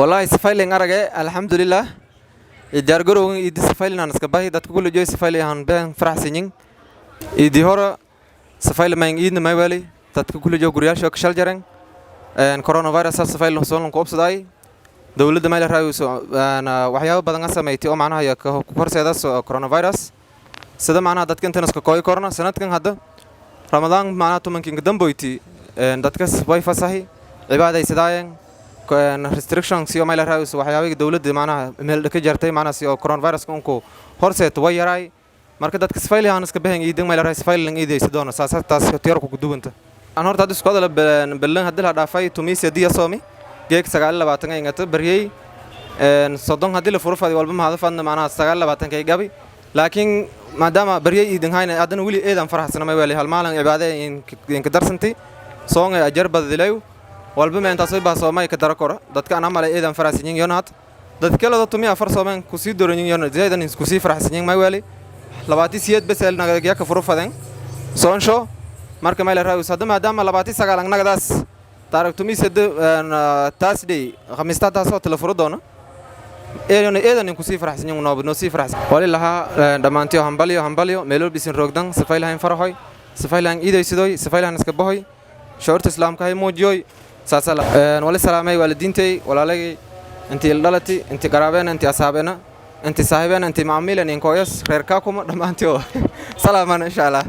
والله سفايلين أرجع الحمد لله الدرجة يدي سفايلين أنا سكباهي ده كل جوي سفايلي هان بين فرح سنين يدي هورا سفايل ما ينجيد ما يبالي ده كل جو قرية شو كشل جرين إن كورونا فيروس سفايل نصون كوبس داي دولة ما يلها يوسو أنا وحياه بدنا سميتي أو معناها يا كورس هذا كورونا فيروس سده معناها ده كنت نسك كوي كورونا سنة كان هذا رمضان معناته من كين قدام بويتي ده كس واي فصحي عبادة يسداين كان restriction سيو ما يلها يوسو وحياه دولة معناها مهل كجرتي معناها سيو كورونا فيروس كونكو هرسة تويراي marka dadka sfayl yahan iska bahan yihiin ma ilaahay sfayl lan iiday sidoo saasad taas tiyar ku gudubanta aan horta hadda isku hadal balan hadii la dhaafay tumis diya soomi geek 29 ingata bariyay sodon hadii la furfadi walba ma hadafadna macnaha 29 kay gabi laakiin maadaama bariyay idin hayna adana wali eedan faraxsana ma wali hal maalan cibaade in ka darsanti soonga ajar badilay walba ma inta soo baa soomay ka darakora dadka aan amal eedan faraxsan yoonad dadka la tumi afar soomen ku sii dooran yoonad zeedan isku sii faraxsan ma wali labaati siyad bas el nagaga ka furfadan soonsho marka meel raayus hadda maadaama labaati sagaal nagadaas taaragtumi sad taasday khamista taasoo telefuro doona eedan ku sii faraxsan no sii faraxsan walilaha dhamaantiyo hambaliyo meelo bisin roogdan safaylahan farahoy safaylahan iiday sidoy safaylahan iska bahoy shawrta islaamka hay moojiyoy saasala wali salaamay waalidiintay walaalay intii dhalati intii qaraabeen intii asaabeena انت صاحبنا انت معاملين ان كويس خير كاكم دمانتيو سلاما ان شاء الله